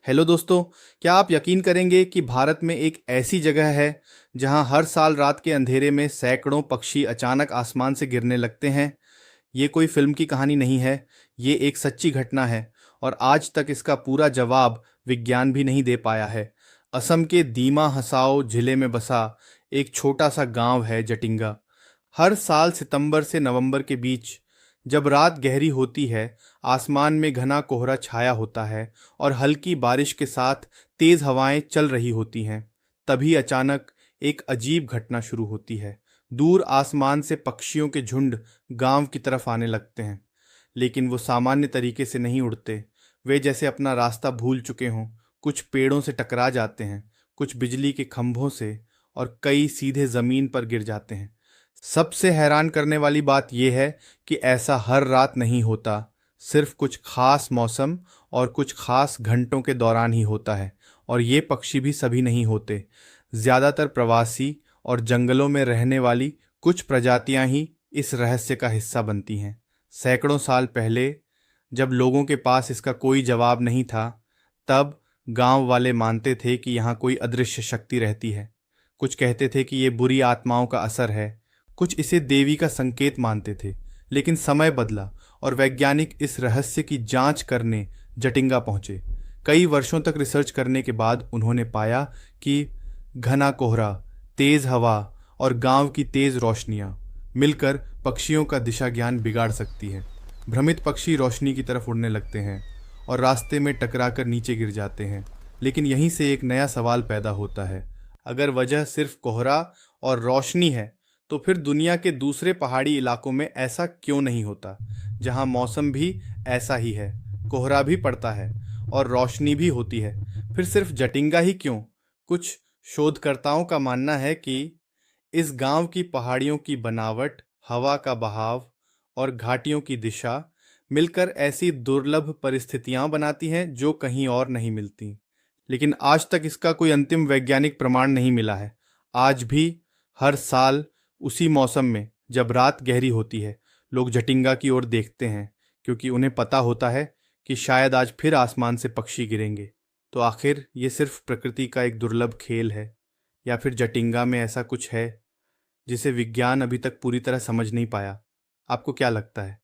Hello दोस्तों। क्या आप यकीन करेंगे कि भारत में एक ऐसी जगह है जहां हर साल रात के अंधेरे में सैकड़ों पक्षी अचानक आसमान से गिरने लगते हैं। ये कोई फिल्म की कहानी नहीं है, ये एक सच्ची घटना है और आज तक इसका पूरा जवाब विज्ञान भी नहीं दे पाया है। असम के दीमा हसाओ जिले में बसा एक छोटा सा गांव है जटिंगा। हर साल सितंबर से नवंबर के बीच जब रात गहरी होती है, आसमान में घना कोहरा छाया होता है और हल्की बारिश के साथ तेज हवाएं चल रही होती हैं, तभी अचानक एक अजीब घटना शुरू होती है। दूर आसमान से पक्षियों के झुंड गांव की तरफ आने लगते हैं, लेकिन वो सामान्य तरीके से नहीं उड़ते। वे जैसे अपना रास्ता भूल चुके हों। कुछ पेड़ों से टकरा जाते हैं, कुछ बिजली के खंभों से, और कई सीधे जमीन पर गिर जाते हैं। सबसे हैरान करने वाली बात यह है कि ऐसा हर रात नहीं होता, सिर्फ कुछ खास मौसम और कुछ खास घंटों के दौरान ही होता है। और ये पक्षी भी सभी नहीं होते। ज़्यादातर प्रवासी और जंगलों में रहने वाली कुछ प्रजातियां ही इस रहस्य का हिस्सा बनती हैं। सैकड़ों साल पहले जब लोगों के पास इसका कोई जवाब नहीं था, तब गांव वाले मानते थे कि यहाँ कोई अदृश्य शक्ति रहती है। कुछ कहते थे कि ये बुरी आत्माओं का असर है, कुछ इसे देवी का संकेत मानते थे। लेकिन समय बदला और वैज्ञानिक इस रहस्य की जांच करने जटिंगा पहुंचे। कई वर्षों तक रिसर्च करने के बाद उन्होंने पाया कि घना कोहरा, तेज हवा और गांव की तेज रोशनियां मिलकर पक्षियों का दिशा ज्ञान बिगाड़ सकती है। भ्रमित पक्षी रोशनी की तरफ उड़ने लगते हैं और रास्ते में टकराकर नीचे गिर जाते हैं। लेकिन यहीं से एक नया सवाल पैदा होता है। अगर वजह सिर्फ कोहरा और रोशनी है, तो फिर दुनिया के दूसरे पहाड़ी इलाकों में ऐसा क्यों नहीं होता, जहां मौसम भी ऐसा ही है, कोहरा भी पड़ता है और रोशनी भी होती है? फिर सिर्फ जटिंगा ही क्यों? कुछ शोधकर्ताओं का मानना है कि इस गांव की पहाड़ियों की बनावट, हवा का बहाव और घाटियों की दिशा मिलकर ऐसी दुर्लभ परिस्थितियां बनाती हैं जो कहीं और नहीं मिलती। लेकिन आज तक इसका कोई अंतिम वैज्ञानिक प्रमाण नहीं मिला है। आज भी हर साल उसी मौसम में जब रात गहरी होती है, लोग जटिंगा की ओर देखते हैं, क्योंकि उन्हें पता होता है कि शायद आज फिर आसमान से पक्षी गिरेंगे। तो आखिर ये सिर्फ प्रकृति का एक दुर्लभ खेल है, या फिर जटिंगा में ऐसा कुछ है जिसे विज्ञान अभी तक पूरी तरह समझ नहीं पाया? आपको क्या लगता है?